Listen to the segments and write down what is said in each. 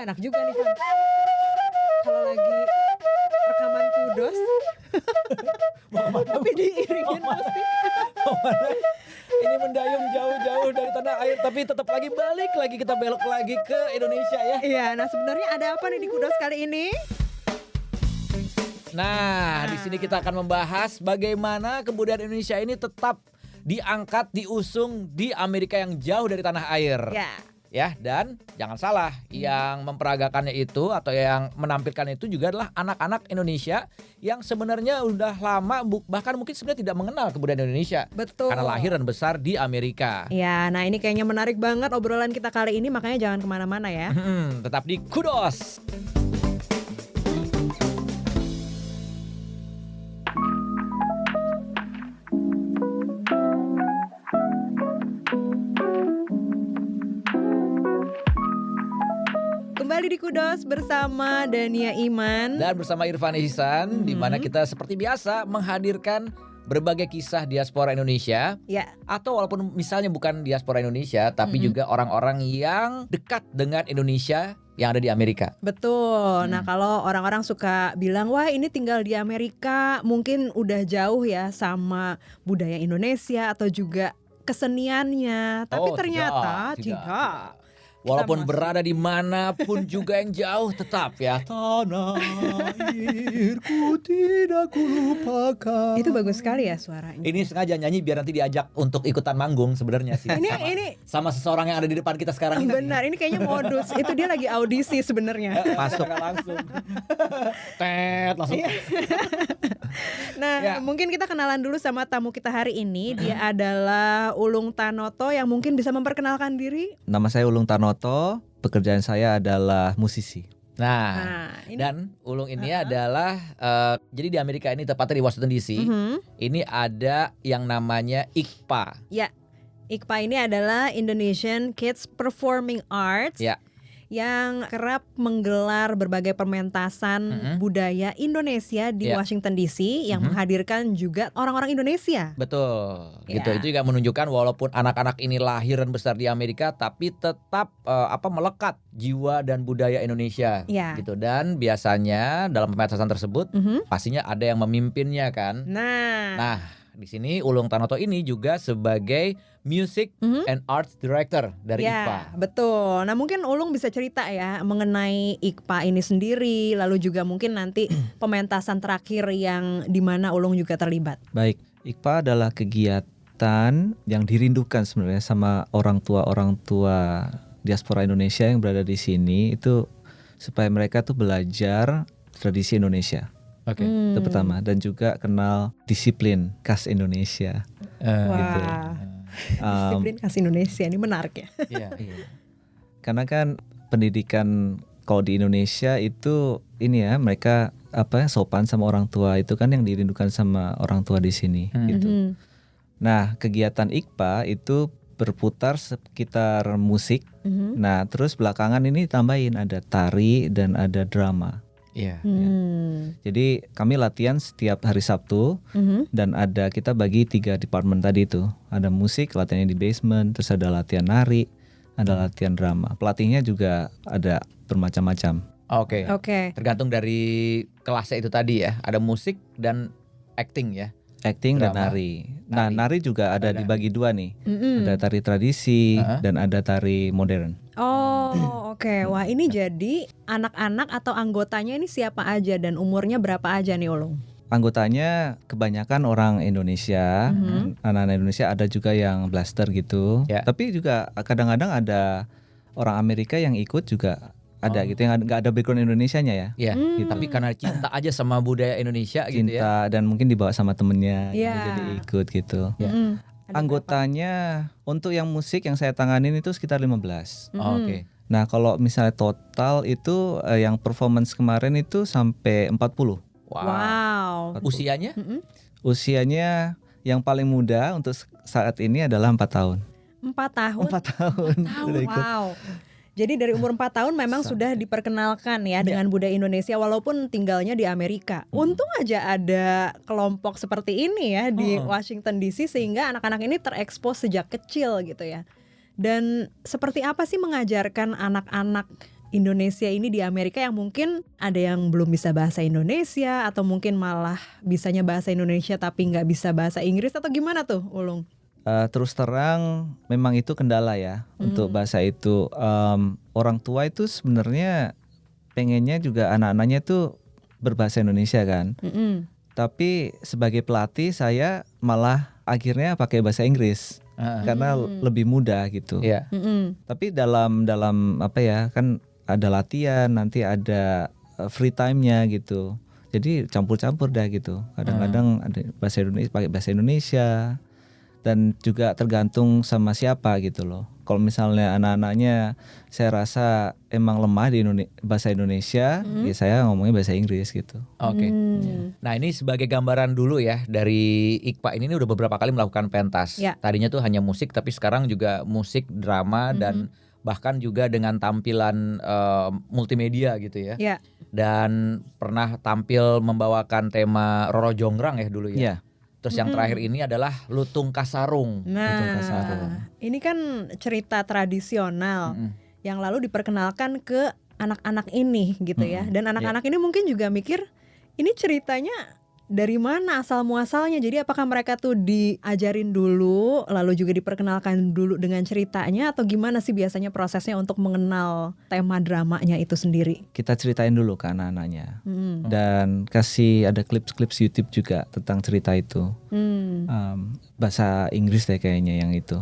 enak juga nih Van. Kalau lagi rekaman kudos, tapi diiringin musik. Ini mendayung jauh-jauh dari tanah air, tapi tetap lagi balik lagi, kita belok lagi ke Indonesia ya. Iya, nah sebenarnya ada apa nih di kudos kali ini? Nah, di sini kita akan membahas bagaimana kebudayaan Indonesia ini tetap diangkat, diusung di Amerika yang jauh dari tanah air. Ya, dan jangan salah, yang memperagakannya itu atau yang menampilkan itu juga adalah anak-anak Indonesia yang sebenarnya udah lama bahkan mungkin sebenarnya tidak mengenal kebudayaan Indonesia. Betul. Karena lahir dan besar di Amerika. Ya, nah ini kayaknya menarik banget obrolan kita kali ini, makanya jangan kemana-mana ya. Tetap di Kudos. Kembali di Kudos bersama Dania Iman Dan bersama Irfan Ihsan, di mana kita seperti biasa menghadirkan berbagai kisah diaspora Indonesia. Ya. Atau walaupun misalnya bukan diaspora Indonesia, tapi juga orang-orang yang dekat dengan Indonesia yang ada di Amerika. Betul. Nah, kalau orang-orang suka bilang, wah ini tinggal di Amerika, mungkin udah jauh ya sama budaya Indonesia atau juga keseniannya. Tapi ternyata tidak. Walaupun berada di manapun juga yang jauh, tetap ya. Tanah airku tidak kulupakan. Itu bagus sekali ya suaranya. Ini sengaja nyanyi biar nanti diajak untuk ikutan manggung sebenarnya sih. Ini sama seseorang yang ada di depan kita sekarang ini. benar, ini kayaknya modus. Itu dia lagi audisi sebenarnya. Masuk langsung. Tet langsung. Nah, mungkin kita kenalan dulu sama tamu kita hari ini. Dia adalah Ulung Tanoto yang mungkin bisa memperkenalkan diri. Nama saya Ulung Tanoto, pekerjaan saya adalah musisi. Nah, ini dan Ulung ini adalah jadi di Amerika ini, tepatnya di Washington DC, ini ada yang namanya IKPA. ya, IKPA ini adalah Indonesian Kids Performing Arts. Ya. Yang kerap menggelar berbagai pementasan budaya Indonesia di Washington DC yang menghadirkan juga orang-orang Indonesia. Betul, Ya. gitu. Itu juga menunjukkan walaupun anak-anak ini lahir dan besar di Amerika, tapi tetap melekat jiwa dan budaya Indonesia, Ya. gitu. Dan biasanya dalam pementasan tersebut pastinya ada yang memimpinnya kan. Nah, di sini Ulung Tanoto ini juga sebagai Music and Arts Director dari IKPA. Betul. Nah, mungkin Ulung bisa cerita ya mengenai IKPA ini sendiri, lalu juga mungkin nanti pementasan terakhir yang dimana Ulung juga terlibat. Baik, IKPA adalah kegiatan yang dirindukan sebenarnya sama orang tua diaspora Indonesia yang berada di sini, itu supaya mereka tuh belajar tradisi Indonesia. Oke. Itu pertama, dan juga kenal disiplin khas Indonesia. Gitu. Disiplin khas Indonesia ini menarik ya. Iya. Karena kan pendidikan kalau di Indonesia itu ini ya, mereka sopan sama orang tua, itu kan yang dirindukan sama orang tua di sini gitu. Nah, kegiatan IKPA itu berputar sekitar musik. Nah, terus belakangan ini tambahin ada tari dan ada drama. Iya. Jadi kami latihan setiap hari Sabtu dan kita bagi 3 departemen tadi itu. Ada musik, latihannya di basement, terus ada latihan nari, ada latihan drama. Pelatihnya juga ada bermacam-macam. Oke. Oke. Tergantung dari kelasnya itu tadi ya. Ada musik dan acting ya. Acting dan Drama. nari. Nah, nari juga ada dibagi 2 nih. Ada tari tradisi dan ada tari modern. Oh, oke. Wah, ini jadi anak-anak atau anggotanya ini siapa aja dan umurnya berapa aja nih Ulung? Anggotanya kebanyakan orang Indonesia, anak-anak Indonesia, ada juga yang blaster gitu. Ya. Tapi juga kadang-kadang ada orang Amerika yang ikut juga ada gitu, yang nggak ada background Indonesianya ya. Iya. Gitu. Tapi karena cinta aja sama budaya Indonesia gitu ya. Cinta dan mungkin dibawa sama temennya gitu, Iya. jadi ikut gitu. Ada Anggotanya untuk yang musik yang saya tanganin itu sekitar 15. Oke. Nah, kalau misalnya total itu yang performance kemarin itu sampai 40. Wow. Usianya? Usianya yang paling muda untuk saat ini adalah 4 tahun. 4 tahun. 4 tahun. Udah ikut. Wow. Jadi dari umur 4 tahun memang sudah diperkenalkan ya dengan budaya Indonesia walaupun tinggalnya di Amerika. Untung aja ada kelompok seperti ini ya di Washington DC sehingga anak-anak ini terekspos sejak kecil gitu ya. Dan seperti apa sih mengajarkan anak-anak Indonesia ini di Amerika yang mungkin ada yang belum bisa bahasa Indonesia atau mungkin malah bisanya bahasa Indonesia tapi nggak bisa bahasa Inggris atau gimana tuh, Ulung? Terus terang memang itu kendala ya untuk bahasa itu. Orang tua itu sebenarnya pengennya juga anak-anaknya tuh berbahasa Indonesia kan. Tapi sebagai pelatih saya malah akhirnya pakai bahasa Inggris karena lebih mudah gitu. Tapi dalam apa ya, kan ada latihan, nanti ada free time-nya gitu. Jadi campur-campur dah gitu. Kadang-kadang ada bahasa Indonesia, pakai bahasa Indonesia, dan juga tergantung sama siapa gitu loh. Kalau misalnya anak-anaknya saya rasa emang lemah di bahasa Indonesia, ya saya ngomongnya bahasa Inggris gitu. Oke. Nah, ini sebagai gambaran dulu ya dari Iqbal ini udah beberapa kali melakukan pentas. Tadinya tuh hanya musik, tapi sekarang juga musik, drama, dan bahkan juga dengan tampilan multimedia gitu ya. Dan pernah tampil membawakan tema Roro Jonggrang ya dulu ya. Terus yang terakhir ini adalah Lutung Kasarung. Lutung Kasarung. Ini kan cerita tradisional yang lalu diperkenalkan ke anak-anak ini gitu ya. Dan anak-anak ini mungkin juga mikir ini ceritanya dari mana asal muasalnya. Jadi apakah mereka tuh diajarin dulu lalu juga diperkenalkan dulu dengan ceritanya, atau gimana sih biasanya prosesnya untuk mengenal tema dramanya itu sendiri? Kita ceritain dulu ke anak-anaknya dan kasih ada klip-klip YouTube juga tentang cerita itu. Bahasa Inggris deh kayaknya yang itu,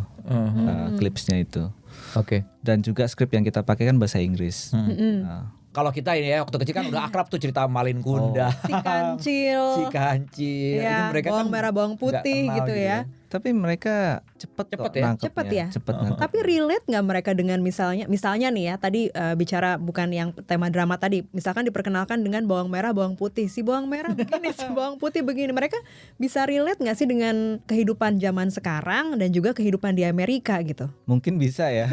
klipsnya itu. Dan juga skrip yang kita pakai kan bahasa Inggris. Kalau kita ini ya waktu kecil kan udah akrab tuh cerita Malin Kundang, si Kancil, ini mereka bawang merah bawang putih gitu ya. Tapi mereka cepet ya. Tapi relate nggak mereka dengan misalnya nih ya tadi bicara bukan yang tema drama tadi, misalkan diperkenalkan dengan bawang merah bawang putih, si bawang merah begini, si bawang putih begini, mereka bisa relate nggak sih dengan kehidupan zaman sekarang dan juga kehidupan di Amerika gitu? Mungkin bisa ya.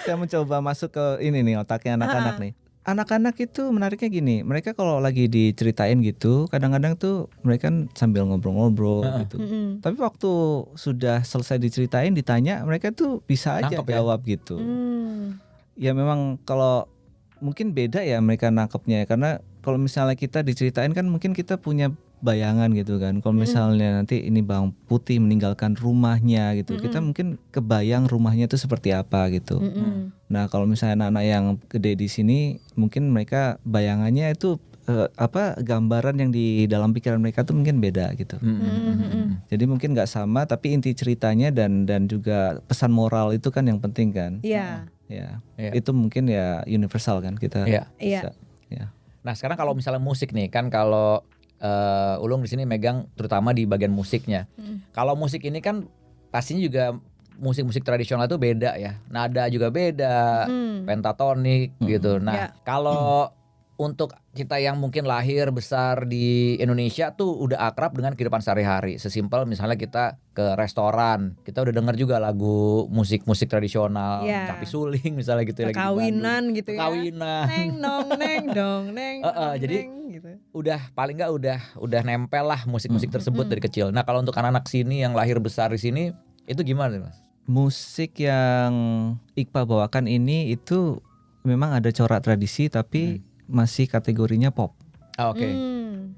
Saya mencoba masuk ke ini nih otaknya anak-anak nih. Anak-anak itu menariknya gini, mereka kalau lagi diceritain gitu, kadang-kadang tuh mereka sambil ngobrol-ngobrol gitu. Tapi waktu sudah selesai diceritain, ditanya, mereka tuh bisa aja jawab gitu. Ya memang kalau mungkin beda ya mereka nangkepnya, karena kalau misalnya kita diceritain kan mungkin kita punya bayangan gitu kan. Kalau misalnya nanti ini bawang putih meninggalkan rumahnya gitu, kita mungkin kebayang rumahnya itu seperti apa gitu. Nah kalau misalnya anak-anak yang gede di sini, mungkin mereka bayangannya itu gambaran yang di dalam pikiran mereka tuh mungkin beda gitu. Jadi mungkin nggak sama, tapi inti ceritanya dan juga pesan moral itu kan yang penting kan. Itu mungkin ya universal kan kita. Bisa, ya. Nah sekarang kalau misalnya musik nih kan, kalau Ulung di sini megang terutama di bagian musiknya. Kalau musik ini kan pastinya juga musik-musik tradisional itu beda ya. Nada juga beda, pentatonik gitu. Nah, kalau untuk kita yang mungkin lahir besar di Indonesia tuh udah akrab dengan kehidupan sehari-hari. Sesimpel misalnya kita ke restoran, kita udah dengar juga lagu musik-musik tradisional, Capi Suling misalnya gitu lagi kawinan gitu ya. Kawinan. Neng dong neng dong neng. Jadi gitu. Udah paling nggak udah nempel lah musik-musik tersebut dari kecil. Nah, kalau untuk anak-anak sini yang lahir besar di sini itu gimana, Mas? Musik yang Iqbal bawakan ini itu memang ada corak tradisi tapi masih kategorinya pop.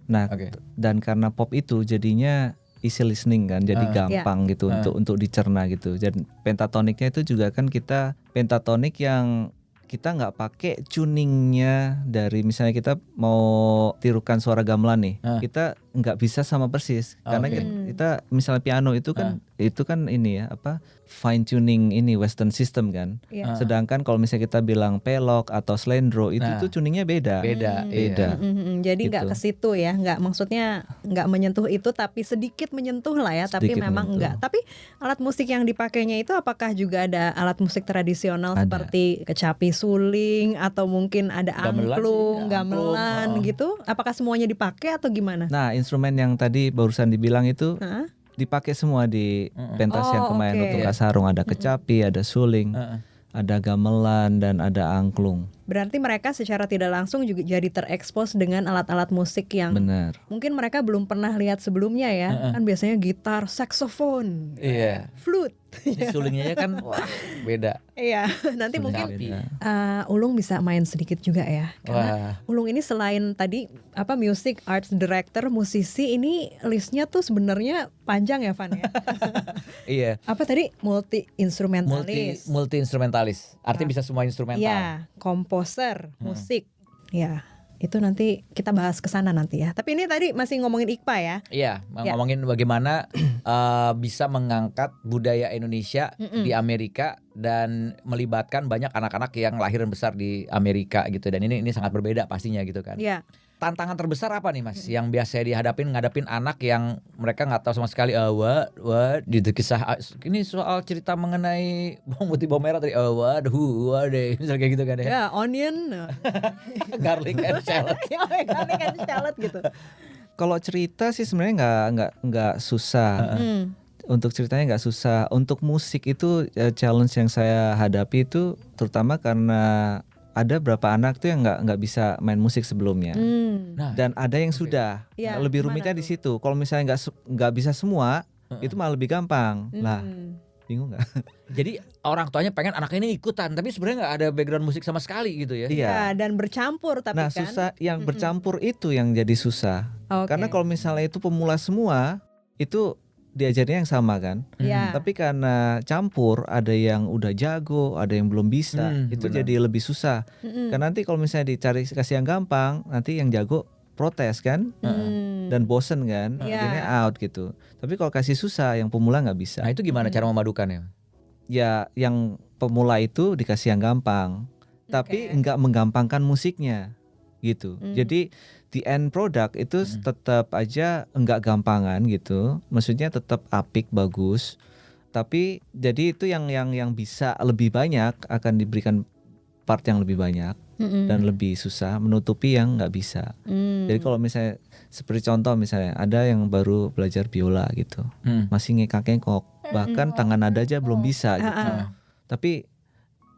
Nah, dan karena pop itu jadinya easy listening kan, jadi gampang gitu untuk dicerna gitu. Dan pentatoniknya itu juga kan kita pentatonik yang kita nggak pakai tuningnya dari misalnya kita mau tirukan suara gamelan nih, kita nggak bisa sama persis karena kita misalnya piano itu kan ini ya fine tuning ini western system kan. Sedangkan kalau misalnya kita bilang pelok atau slendro itu tuh tuningnya beda. Jadi nggak ke situ ya, nggak maksudnya nggak menyentuh itu tapi sedikit menyentuh lah ya, tapi memang enggak. Tapi alat musik yang dipakainya itu apakah juga ada alat musik tradisional seperti kecapi suling atau mungkin ada angklung, gamelan gitu? Apakah semuanya dipakai atau gimana? Nah, instrumen yang tadi barusan dibilang itu dipakai semua di pentas yang kemarin Lutung Kasarung. Ada kecapi, ada suling, ada gamelan dan ada angklung. Berarti mereka secara tidak langsung juga jadi terekspos dengan alat-alat musik yang Benar. mungkin mereka belum pernah lihat sebelumnya ya. Kan biasanya gitar, saksofon, flute. Sulingnya kan wah beda. Iya, nanti Suling mungkin sapi. Ulung bisa main sedikit juga ya. Karena Wah. Ulung ini selain tadi music arts director, musisi, ini listnya tuh sebenarnya panjang ya Van ya. Iya. Apa tadi? Multi instrumentalis. Multi instrumentalis. Artinya bisa semua instrumental. Iya, komposer, musik. Ya, itu nanti kita bahas ke sana nanti ya. Tapi ini tadi masih ngomongin IKPA ya. Iya, ngomongin bagaimana bisa mengangkat budaya Indonesia di Amerika dan melibatkan banyak anak-anak yang lahir dan besar di Amerika gitu. Dan ini sangat berbeda pastinya gitu kan. Iya. Tantangan terbesar apa nih Mas yang biasanya ngadapin anak yang mereka nggak tahu sama sekali what gitu kisah ini soal cerita mengenai bawang putih bawang merah tadi what misalnya kayak gitu kan ya. Ya, onion. Garlic and shallot. Garlic and shallot gitu. Kalau cerita sih sebenarnya nggak susah. Untuk ceritanya nggak susah. Untuk musik itu challenge yang saya hadapi itu terutama karena ada berapa anak tuh yang nggak bisa main musik sebelumnya. Nah, dan ada yang sudah. Ya, lebih rumitnya di situ. Kalau misalnya nggak bisa semua, itu malah lebih gampang. Lah, bingung nggak? jadi orang tuanya pengen anaknya ini ikutan, tapi sebenarnya nggak ada background musik sama sekali gitu ya. Iya, dan bercampur tapi nah, kan. susah yang bercampur itu yang jadi susah. Okay. Karena kalau misalnya itu pemula semua, itu diajarnya yang sama kan. Iya. Tapi karena campur, ada yang udah jago, ada yang belum bisa, itu benar. jadi lebih susah. Karena nanti kalau misalnya kasih yang gampang, nanti yang jago protes kan, dan bosen kan, akhirnya out gitu. Tapi kalau kasih susah, yang pemula nggak bisa. Nah itu gimana cara memadukannya? Ya, yang pemula itu dikasih yang gampang, tapi nggak menggampangkan musiknya, gitu. Jadi the end product itu tetap aja nggak gampangan gitu. Maksudnya tetap apik, bagus. Tapi jadi itu yang bisa lebih banyak akan diberikan part yang lebih banyak dan lebih susah menutupi yang nggak bisa. Jadi kalau misalnya seperti contoh misalnya ada yang baru belajar biola gitu, masih ngekak-ngekok, bahkan tangan nada aja belum bisa gitu. Tapi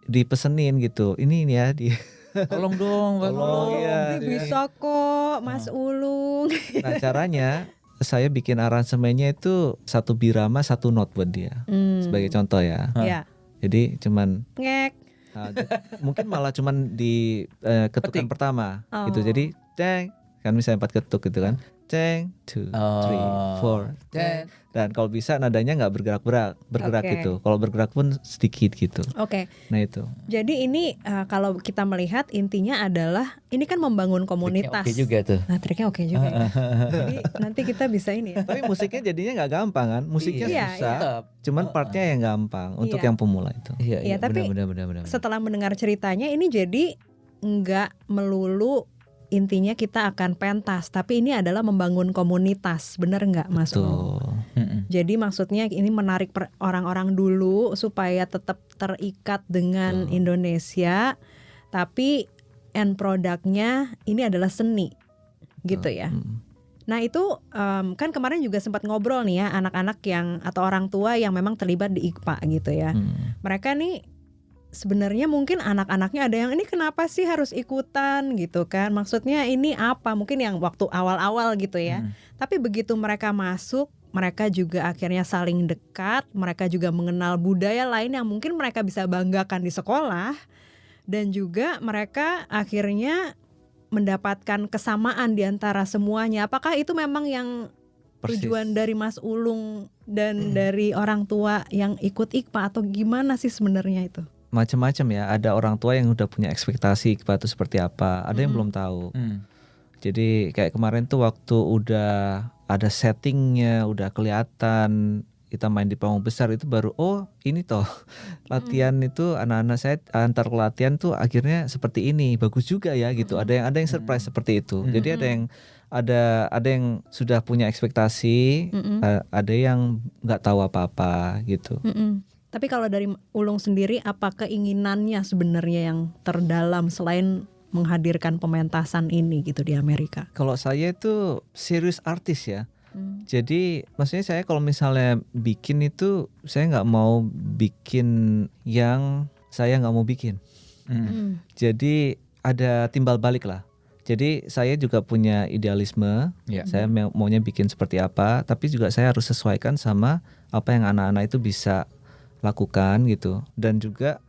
dipesenin gitu, ini ya di Tolong dong, tolong ya. Bisa kok Mas Ulung. Nah caranya saya bikin aransemennya itu satu birama satu not buat dia sebagai contoh ya. Jadi cuman ngek. Mungkin malah cuman di ketukan pertama gitu. Jadi ceng kan misalnya 4 ketuk gitu kan. Ceng 2 3 4 dan kalau bisa nadanya nggak bergerak gitu. Kalau bergerak pun sedikit gitu. Oke. Nah itu. Jadi ini kalau kita melihat intinya adalah ini kan membangun komunitas. Oke juga tuh. Nah triknya oke juga. Ya. Jadi nanti kita bisa ini ya. Tapi musiknya jadinya nggak gampang kan. Musiknya susah. Cuman partnya yang gampang untuk yang pemula itu. Iya, tapi benar. Setelah mendengar ceritanya ini jadi nggak melulu intinya kita akan pentas, tapi ini adalah membangun komunitas, benar nggak Mas? Jadi maksudnya ini menarik orang-orang dulu supaya tetap terikat dengan Indonesia, tapi end produknya ini adalah seni, gitu ya. Nah itu kan kemarin juga sempat ngobrol nih ya anak-anak yang atau orang tua yang memang terlibat di IKPA gitu ya. Mereka nih sebenarnya mungkin anak-anaknya ada yang ini kenapa sih harus ikutan gitu kan. Maksudnya ini apa mungkin yang waktu awal-awal gitu ya. Tapi begitu mereka masuk mereka juga akhirnya saling dekat. Mereka juga mengenal budaya lain yang mungkin mereka bisa banggakan di sekolah. Dan juga mereka akhirnya mendapatkan kesamaan di antara semuanya. Apakah itu memang yang tujuan dari Mas Ulung dan dari orang tua yang ikut IKPA atau gimana sih sebenarnya itu? Macam-macam ya. Ada orang tua yang udah punya ekspektasi IKPA itu seperti apa. Ada yang belum tahu. Jadi kayak kemarin tuh waktu udah ada settingnya, udah kelihatan kita main di panggung besar itu baru ini toh latihan itu anak-anak saya antar latihan tuh akhirnya seperti ini, bagus juga ya gitu. Ada yang surprise seperti itu. Jadi ada yang sudah punya ekspektasi, ada yang nggak tahu apa-apa gitu. Tapi kalau dari Ulung sendiri apa keinginannya sebenarnya yang terdalam selain menghadirkan pementasan ini gitu di Amerika? Kalau saya itu serius artis ya. Jadi maksudnya saya kalau misalnya bikin itu saya nggak mau bikin yang saya nggak mau bikin. Jadi ada timbal balik lah. Jadi saya juga punya idealisme, saya maunya bikin seperti apa, tapi juga saya harus sesuaikan sama apa yang anak-anak itu bisa lakukan gitu, dan juga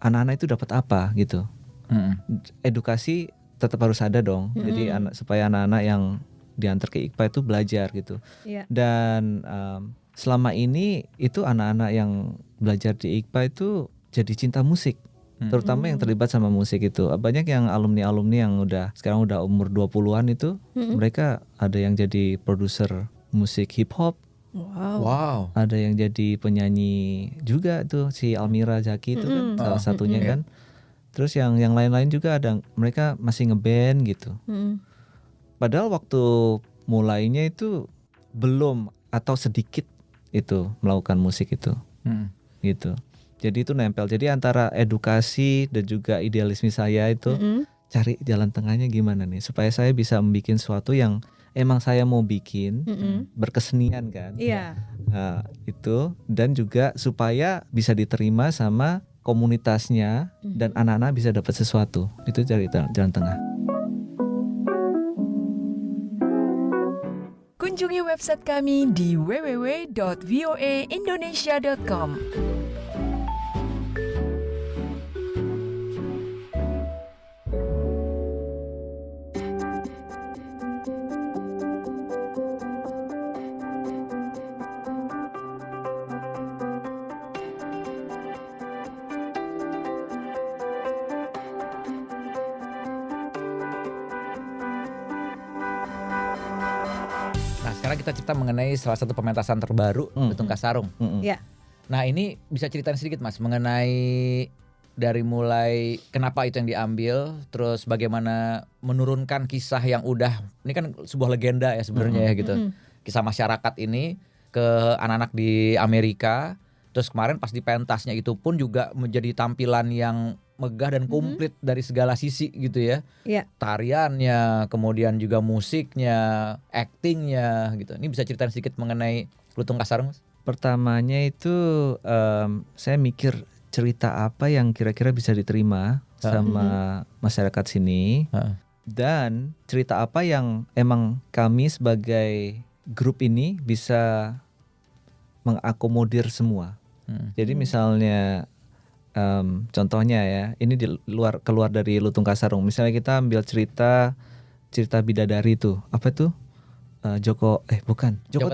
anak-anak itu dapat apa gitu. Edukasi tetap harus ada dong, jadi supaya anak-anak yang diantar ke IKPA itu belajar gitu. Dan selama ini itu anak-anak yang belajar di IKPA itu jadi cinta musik. Terutama yang terlibat sama musik itu. Banyak yang alumni-alumni yang sekarang udah umur 20-an itu, mereka ada yang jadi produser musik hip hop. Wow. Ada yang jadi penyanyi juga tuh, si Almira Zaki itu kan salah satunya kan. Terus yang lain-lain juga ada, mereka masih ngeband gitu. Padahal waktu mulainya itu belum atau sedikit itu melakukan musik itu. Gitu. Jadi itu nempel. Jadi antara edukasi dan juga idealisme saya itu cari jalan tengahnya gimana nih supaya saya bisa membuat sesuatu yang emang saya mau bikin, berkesenian kan. Nah, itu, dan juga supaya bisa diterima sama komunitasnya dan anak-anak bisa dapat sesuatu. Itu cari jalan tengah. Kunjungi website kami di www.voaindonesia.com. Sekarang kita cerita mengenai salah satu pementasan terbaru, Lutung Kasarung. Nah ini bisa ceritain sedikit Mas mengenai dari mulai kenapa itu yang diambil, terus bagaimana menurunkan kisah yang ini kan sebuah legenda ya sebenarnya ya gitu. Kisah masyarakat ini ke anak-anak di Amerika. Terus kemarin pas di pentasnya itu pun juga menjadi tampilan yang megah dan komplit dari segala sisi gitu ya. Tariannya, kemudian juga musiknya, aktingnya gitu. Ini bisa ceritain sedikit mengenai Lutung Kasarung Mas? Pertamanya itu saya mikir cerita apa yang kira-kira bisa diterima sama masyarakat sini. Dan cerita apa yang emang kami sebagai grup ini bisa mengakomodir semua. Jadi misalnya contohnya ya, ini keluar dari Lutung Kasarung. Misalnya kita ambil cerita bidadari itu, apa tuh? Joko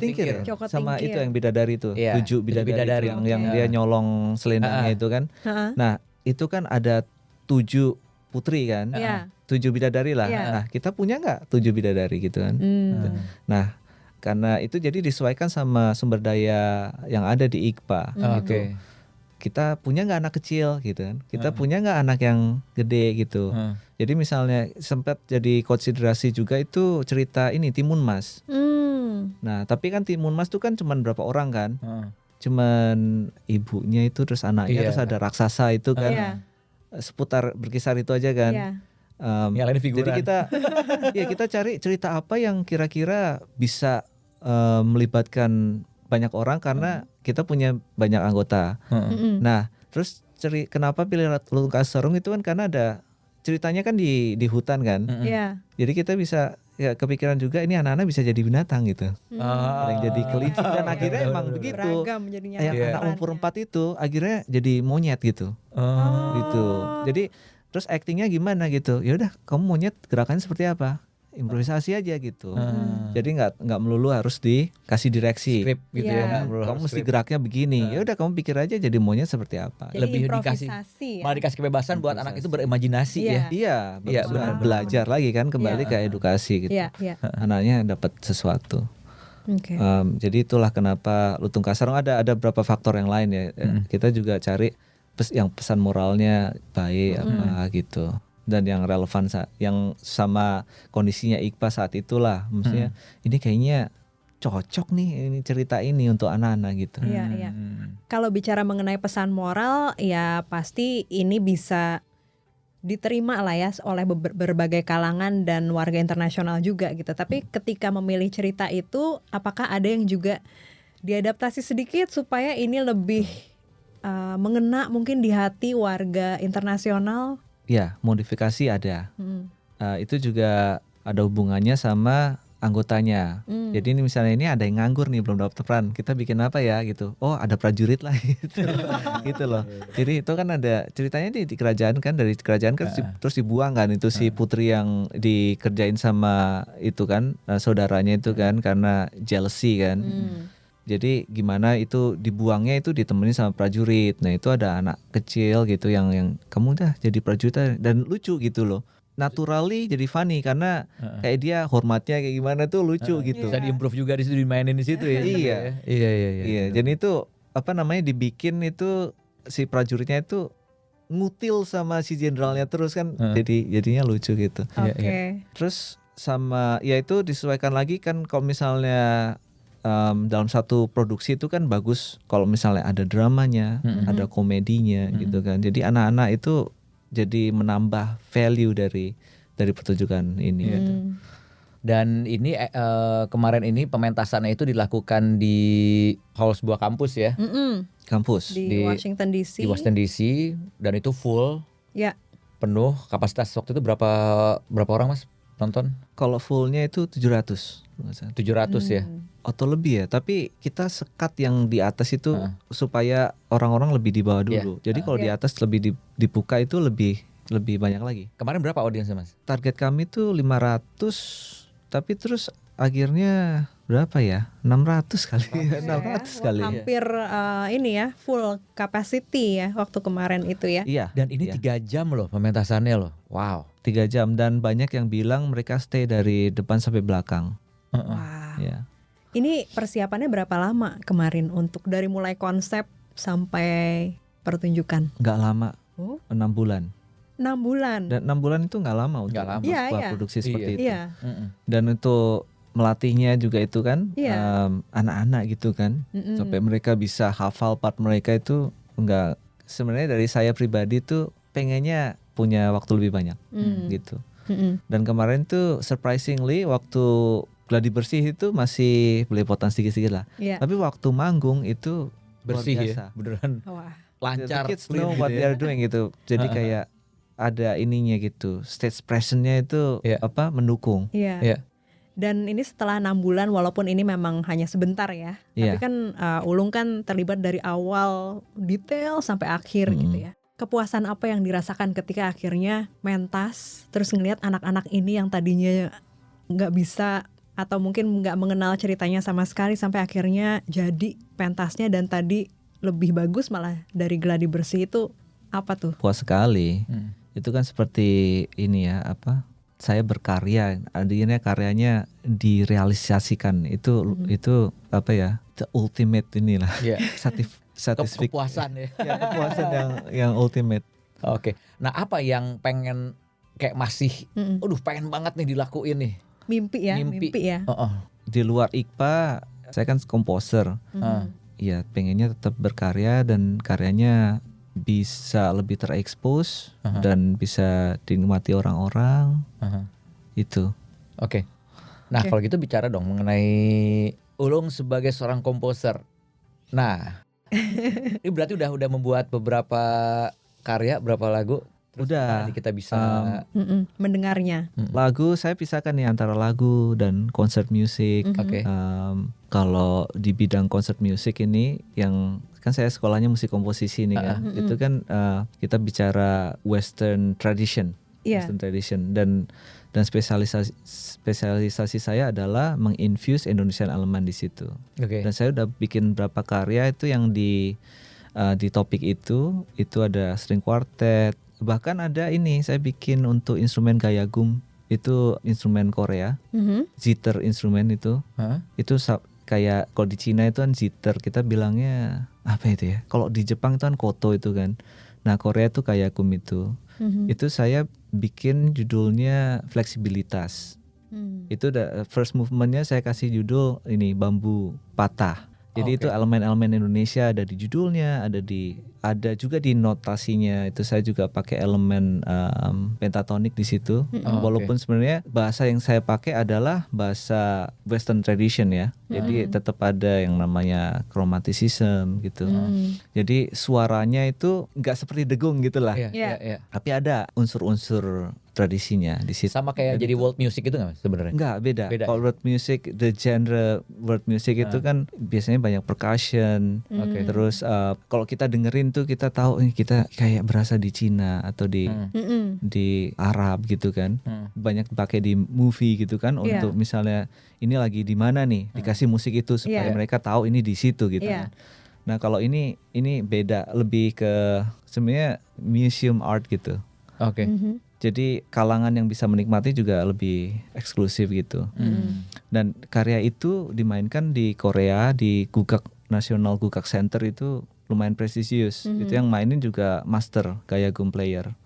Tingkir ya? Sama itu yang bidadari itu, 7 bidadari yang dia nyolong selendangnya itu kan. Nah itu kan ada 7 putri kan, 7 bidadari lah. Nah kita punya nggak 7 bidadari gitu kan? Nah karena itu jadi disesuaikan sama sumber daya yang ada di IKPA gitu. Kita punya nggak anak kecil gitu kan? Kita punya nggak anak yang gede gitu? Jadi misalnya sempat jadi konsiderasi juga itu cerita ini Timun Mas. Nah tapi kan Timun Mas itu kan cuman berapa orang kan? Cuman ibunya itu terus anaknya terus ada raksasa itu kan? Seputar berkisar itu aja kan? Yang lain figuran. Jadi kita cari cerita apa yang kira-kira bisa melibatkan banyak orang karena kita punya banyak anggota. Nah, terus kenapa pilih Lutung Kasarung itu kan karena ada ceritanya kan di hutan kan. Jadi kita bisa kepikiran juga ini anak-anak bisa jadi binatang gitu. Ada yang jadi kelinci dan akhirnya emang begitu. Yang anak umur 4 itu akhirnya jadi monyet gitu. Gitu. Jadi terus aktingnya gimana gitu? Ya udah kamu monyet gerakannya seperti apa? Improvisasi aja gitu. Jadi nggak melulu harus dikasih direksi. Skrip gitu ya. Kamu mesti geraknya begini. Ya udah kamu pikir aja jadi monyet seperti apa. Jadi lebih malah dikasih kebebasan buat anak itu berimajinasi ya. Iya, benar. Belajar lagi kan kembali ke edukasi gitu. Anaknya dapat sesuatu. Jadi itulah kenapa Lutung Kasarung ada beberapa faktor yang lain ya. Kita juga cari yang pesan moralnya baik apa gitu. Dan yang relevan yang sama kondisinya IKPA saat itulah, maksudnya ini kayaknya cocok nih ini cerita ini untuk anak-anak gitu. Kalau bicara mengenai pesan moral ya pasti ini bisa diterima lah ya oleh berbagai kalangan dan warga internasional juga gitu. Tapi ketika memilih cerita itu apakah ada yang juga diadaptasi sedikit supaya ini lebih mengena mungkin di hati warga internasional? Ya, modifikasi ada. Hmm. Itu juga ada hubungannya sama anggotanya. Jadi ini misalnya ini ada yang nganggur nih belum dapat peran, kita bikin apa ya gitu. Oh ada prajurit lah gitu, gitu loh. Jadi itu kan ada ceritanya di kerajaan kan, dari kerajaan kan terus dibuang kan itu si putri yang dikerjain sama itu kan saudaranya itu kan karena jealousy kan. Jadi gimana itu dibuangnya itu ditemenin sama prajurit. Nah itu ada anak kecil gitu yang kamu dah jadi prajurit dan lucu gitu loh. Naturally jadi funny karena kayak dia hormatnya kayak gimana tuh lucu gitu. Bisa diimprove juga di situ, dimainin di situ ya. Iya. Jadi itu apa namanya dibikin itu si prajuritnya itu ngutil sama si jenderalnya terus kan. Jadinya lucu gitu. Oke. Terus sama ya itu disesuaikan lagi kan kalau misalnya dalam satu produksi itu kan bagus kalau misalnya ada dramanya, ada komedinya gitu kan. Jadi anak-anak itu jadi menambah value dari pertunjukan ini. Gitu. Dan ini kemarin ini pementasannya itu dilakukan di hall sebuah kampus ya. Kampus Di Washington DC. Di Washington DC dan itu full. Ya. Penuh. Kapasitas waktu itu berapa orang Mas nonton? Kalau fullnya itu 700. 700 ya. Atau lebih ya, tapi kita sekat yang di atas itu supaya orang-orang lebih di bawah dulu. Jadi kalau di atas lebih dibuka itu lebih banyak lagi. Kemarin berapa audiensnya Mas? Target kami tuh 500, tapi terus akhirnya berapa ya? 600 kali. 600 kali. Hampir ini ya, full capacity ya waktu kemarin itu ya. Iya. Dan ini 3 jam loh pementasannya loh. Wow. 3 jam dan banyak yang bilang mereka stay dari depan sampai belakang. Wow. Ya. Ini persiapannya berapa lama kemarin untuk dari mulai konsep sampai pertunjukan? Nggak lama. 6 bulan. 6 bulan. Dan 6 bulan itu nggak lama untuk sebuah produksi seperti itu. Iya. Dan untuk melatihnya juga itu kan anak-anak gitu kan, sampai mereka bisa hafal part mereka itu nggak. Sebenarnya dari saya pribadi tuh pengennya punya waktu lebih banyak gitu. Dan kemarin tuh surprisingly waktu gladi bersih itu masih belepotan sedikit-sedikit lah. Tapi waktu manggung itu bersih luar biasa. ya, beneran. Wah. Lancar. The kids know what they are doing gitu. Jadi kayak ada ininya gitu. Stage presence-nya itu mendukung. Iya. Dan ini setelah 6 bulan walaupun ini memang hanya sebentar ya. Tapi kan Ulung kan terlibat dari awal detail sampai akhir gitu ya. Kepuasan apa yang dirasakan ketika akhirnya mentas terus ngelihat anak-anak ini yang tadinya nggak bisa atau mungkin nggak mengenal ceritanya sama sekali sampai akhirnya jadi pentasnya dan tadi lebih bagus malah dari gladi bersih itu apa tuh? Puas sekali. Itu kan seperti ini ya saya berkarya, artinya karyanya direalisasikan itu apa ya? The ultimate inilah. Kepuasan ya. Kepuasan yang ultimate. Oke. Nah, apa yang pengen kayak masih pengen banget nih dilakuin nih? Mimpi ya. Di luar IKPA, saya kan komposer. Ya, pengennya tetap berkarya dan karyanya bisa lebih terekspos dan bisa dinikmati orang-orang. Itu. Oke. Nah, kalau gitu bicara dong mengenai Ulung sebagai seorang komposer. Nah, ini berarti udah membuat beberapa karya, berapa lagu? Terus udah. Kita bisa mendengarnya. Lagu saya pisahkan nih antara lagu dan konser musik. Kalau di bidang konser musik ini yang kan saya sekolahnya musik komposisi nih kan. Itu kan kita bicara Western tradition. Western tradition dan spesialisasi saya adalah menginfuse Indonesian element di situ. Dan saya udah bikin berapa karya itu yang di topik itu ada string quartet, bahkan ada ini saya bikin untuk instrumen gayagum, itu instrumen Korea, zither instrumen itu kayak kalau di Cina itu kan zither, kita bilangnya apa itu ya, kalau di Jepang itu kan koto itu kan, nah Korea itu gayagum itu. Itu saya bikin judulnya fleksibilitas. Itu first movementnya saya kasih judul ini bambu patah. Jadi itu elemen-elemen Indonesia ada di judulnya, ada di ada juga di notasinya itu saya juga pakai elemen pentatonik di situ. Walaupun sebenarnya bahasa yang saya pakai adalah bahasa Western tradition ya. Jadi tetap ada yang namanya chromaticism gitu. Jadi suaranya itu nggak seperti degung gitulah. Iya. Tapi ada unsur-unsur tradisinya di situ. Sama kayak jadi world music itu nggak Mas sebenarnya? Enggak, beda. Kalau world music, the genre world music itu kan biasanya banyak percussion. Terus kalau kita dengerin tuh kita tahu kita kayak berasa di Cina atau di Arab gitu kan. Banyak dipakai di movie gitu kan untuk misalnya ini lagi di mana nih, dikasih musik itu supaya mereka tahu ini di situ gitu kan. Nah, kalau ini beda, lebih ke sebenarnya museum art gitu. Jadi kalangan yang bisa menikmati juga lebih eksklusif gitu. Dan karya itu dimainkan di Korea di National Gugak Center itu lumayan prestisius. Itu yang mainin juga master gaya gum player.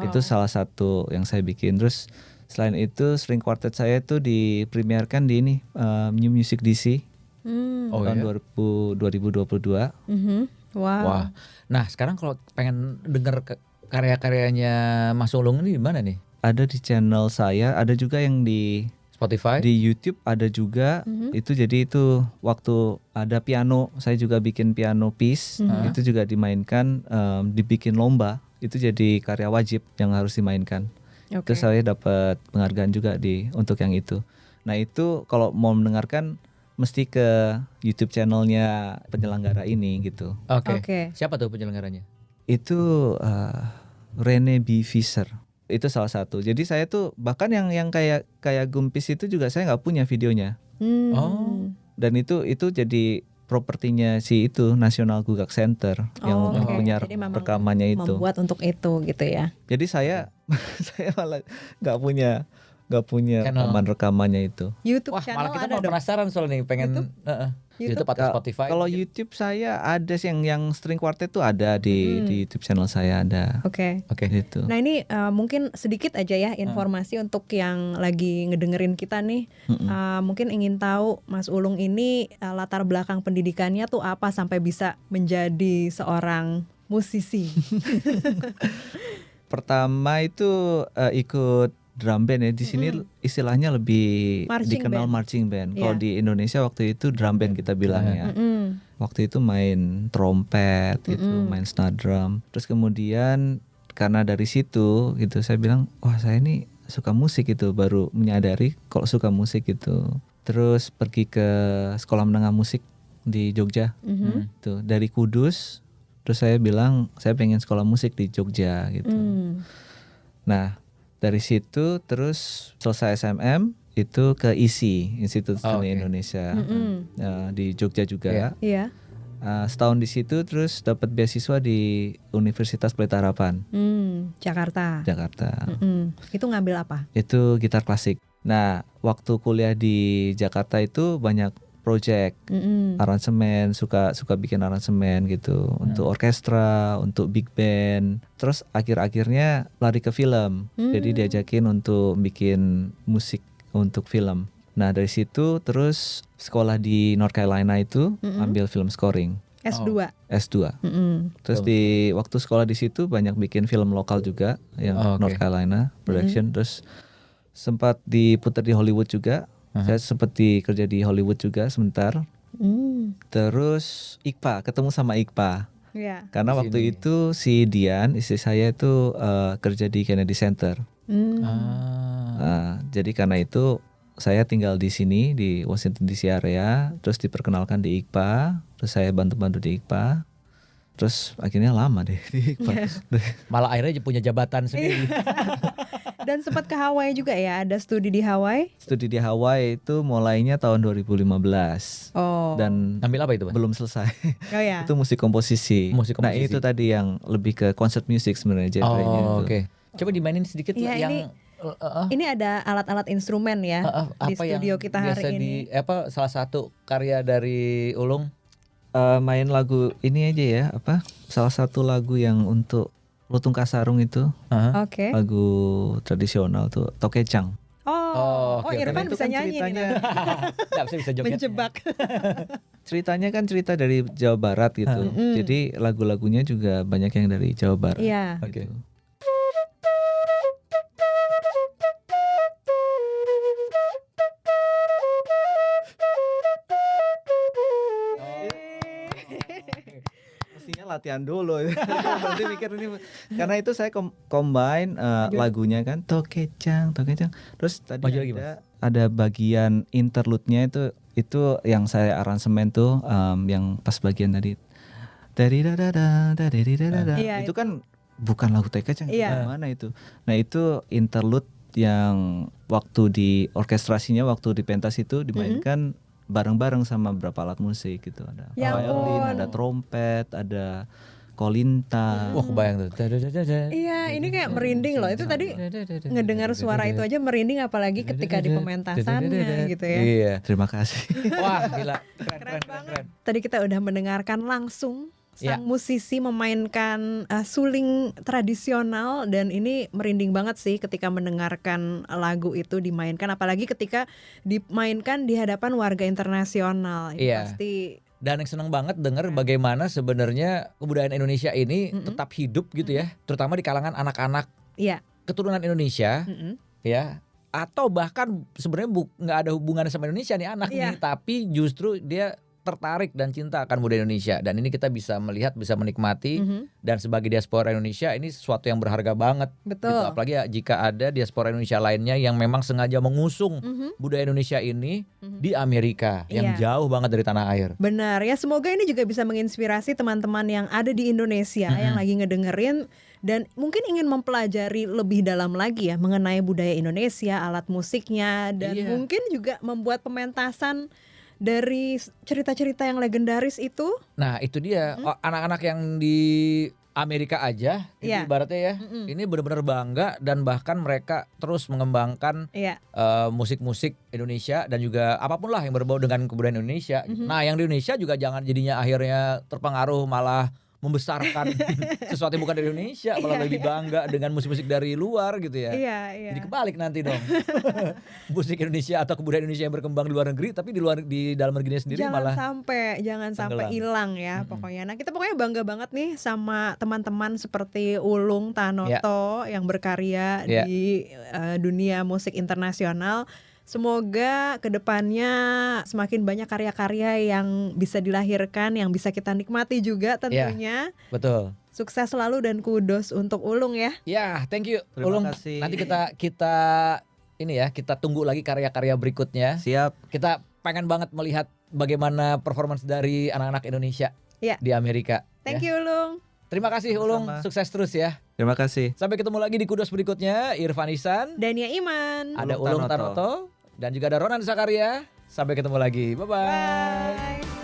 Itu salah satu yang saya bikin. Terus selain itu string quartet saya itu dipremierkan di New Music DC tahun 2022. Wah. Nah sekarang kalau pengen denger karya-karyanya Mas Ulung ini di mana nih? Ada di channel saya, ada juga yang di Spotify, di YouTube ada juga. Itu jadi itu waktu ada piano, saya juga bikin piano piece, itu juga dimainkan, dibikin lomba, itu jadi karya wajib yang harus dimainkan. Itu saya dapat penghargaan juga untuk yang itu. Nah itu kalau mau mendengarkan mesti ke YouTube channelnya penyelenggara ini gitu. Siapa tuh penyelenggaranya? Itu Rene B. Visser. Itu salah satu. Jadi saya tuh bahkan yang kayak gumpis itu juga saya nggak punya videonya. Dan itu jadi propertinya si itu National Gugak Center yang punya rekamannya itu. Membuat untuk itu gitu ya. Jadi saya malah nggak punya rekamannya itu. YouTube Wah, channel malah kita ada penasaran soalnya nih pengen YouTube atau Spotify. Kalau YouTube saya ada sih yang string quartet tuh ada di YouTube channel saya ada. Oke. Gitu. Nah ini mungkin sedikit aja ya informasi untuk yang lagi ngedengerin kita nih. Mungkin ingin tahu Mas Ulung ini latar belakang pendidikannya tuh apa sampai bisa menjadi seorang musisi. Pertama itu ikut drum band ya. Di sini istilahnya lebih dikenal marching band. Kalau di Indonesia waktu itu drum band kita bilangnya. Waktu itu main trompet gitu, main snare drum. Terus kemudian karena dari situ gitu saya bilang, wah saya ini suka musik gitu, baru menyadari kalau suka musik gitu. Terus pergi ke sekolah menengah musik di Jogja. Tuh, dari Kudus. Terus saya bilang saya pengen sekolah musik di Jogja gitu. Nah, dari situ terus selesai SMM itu ke ISI, Institut Seni Indonesia di Jogja juga. Setahun di situ terus dapat beasiswa di Universitas Pelita Harapan. Jakarta. Itu ngambil apa? Itu gitar klasik. Nah, waktu kuliah di Jakarta itu banyak project aransemen, suka bikin aransemen gitu untuk orkestra, untuk big band. Terus akhir-akhirnya lari ke film. Jadi diajakin untuk bikin musik untuk film. Nah, dari situ terus sekolah di North Carolina itu ambil film scoring. S2. Terus di waktu sekolah di situ banyak bikin film lokal juga yang North Carolina production. Terus sempat diputar di Hollywood juga. Saya seperti kerja di Hollywood juga sebentar. Terus ketemu sama Iqpa. Karena waktu itu si Dian, istri saya itu kerja di Kennedy Center. Jadi karena itu saya tinggal di sini di Washington DC area. Terus diperkenalkan di Iqpa. Terus saya bantu-bantu di Iqpa. Terus akhirnya lama deh di Iqpa. Malah akhirnya punya jabatan sendiri. Dan sempat ke Hawaii juga ya, ada studi di Hawaii? Studi di Hawaii itu mulainya tahun 2015. Dan ambil apa itu, Pak? Belum selesai. Ya. Itu musik komposisi. Nah, itu tadi yang lebih ke concert music sebenarnya genrenya. Coba dimainin sedikit ya, yang ini ada alat-alat instrumen ya di studio kita hari ini. Salah satu karya dari Ulung main lagu ini aja ya, salah satu lagu yang untuk Lutung Kasarung itu, lagu tradisional tuh Tokecang. Oke. Irfan Karena itu bisa kan nyanyi ceritanya, nih. Nggak bisa joget. Menjebak. ceritanya kan cerita dari Jawa Barat gitu. Jadi lagu-lagunya juga banyak yang dari Jawa Barat. Iya. Oke. Gitu. Mestinya latihan dulu. Nanti mikir ini karena itu saya combine lagunya kan Tokecang. Terus tadi Maju lagi, Mas. ada bagian interlude-nya itu yang saya aransemen tuh yang pas bagian tadi. Iya, Itu kan bukan lagu Tokecang, Iya. mana itu. Nah, itu interlude yang waktu di orkestrasinya waktu di pentas itu dimainkan bareng-bareng sama beberapa alat musik gitu, ada Ya violin, ampun. ada trompet, ada kolintang. Wah, kebayang tuh. Iya, ini kayak merinding loh. Itu tadi ngedengar suara itu aja merinding, apalagi ketika di pementasannya gitu ya. Iya. Terima kasih. Wah, gila. Keren Keren. banget. Tadi kita udah mendengarkan langsung Ya. sang musisi memainkan suling tradisional, dan ini merinding banget sih ketika mendengarkan lagu itu dimainkan, apalagi ketika dimainkan di hadapan warga internasional. Ini Iya. pasti Dan yang seneng banget denger bagaimana sebenarnya kebudayaan Indonesia ini tetap hidup gitu ya, terutama di kalangan anak-anak iya. keturunan Indonesia Mm-mm. ya, atau bahkan sebenarnya nggak ada hubungannya sama Indonesia nih anak Iya. nih, tapi justru dia tertarik dan cinta akan budaya Indonesia, dan ini kita bisa melihat, bisa menikmati, dan sebagai diaspora Indonesia ini sesuatu yang berharga banget. Betul. Gitu. Apalagi ya, jika ada diaspora Indonesia lainnya yang memang sengaja mengusung budaya Indonesia ini di Amerika yang Iya. jauh banget dari tanah air. Benar ya, semoga ini juga bisa menginspirasi teman-teman yang ada di Indonesia yang lagi ngedengerin dan mungkin ingin mempelajari lebih dalam lagi ya mengenai budaya Indonesia, alat musiknya, dan Iya. mungkin juga membuat pementasan dari cerita-cerita yang legendaris itu. Nah itu dia, anak-anak yang di Amerika aja, itu Iya. ibaratnya ya, ini benar-benar bangga, dan bahkan mereka terus mengembangkan Iya. musik-musik Indonesia dan juga apapun lah yang berbau dengan kebudayaan Indonesia. Nah yang di Indonesia juga jangan jadinya akhirnya terpengaruh malah membesarkan sesuatu yang bukan dari Indonesia, malah lebih bangga dengan musik-musik dari luar gitu ya. Iya, iya. Jadi kebalik nanti dong. Musik Indonesia atau kebudayaan Indonesia yang berkembang di luar negeri, tapi di dalam negerinya sendiri Jangan malah sampai tenggelam. hilang ya pokoknya. Nah, kita pokoknya bangga banget nih sama teman-teman seperti Ulung Tanoto yang berkarya di dunia musik internasional. Semoga kedepannya semakin banyak karya-karya yang bisa dilahirkan, yang bisa kita nikmati juga tentunya. betul. Sukses selalu dan kudos untuk Ulung ya. Ya, thank you Terima Ulung. kasih. Nanti kita ini ya, kita tunggu lagi karya-karya berikutnya. Siap. Kita pengen banget melihat bagaimana performance dari anak-anak Indonesia di Amerika. Thank ya. you Ulung. Terima kasih Ulung, Sama-sama. sukses terus ya. Terima kasih. Sampai ketemu lagi di kudos berikutnya. Irfan Ihsan, Dania Iman. ada Ulung Ulung Tanoto. Tanoto, dan juga ada Ronan Sakaria. Sampai ketemu lagi. Bye-bye. Bye.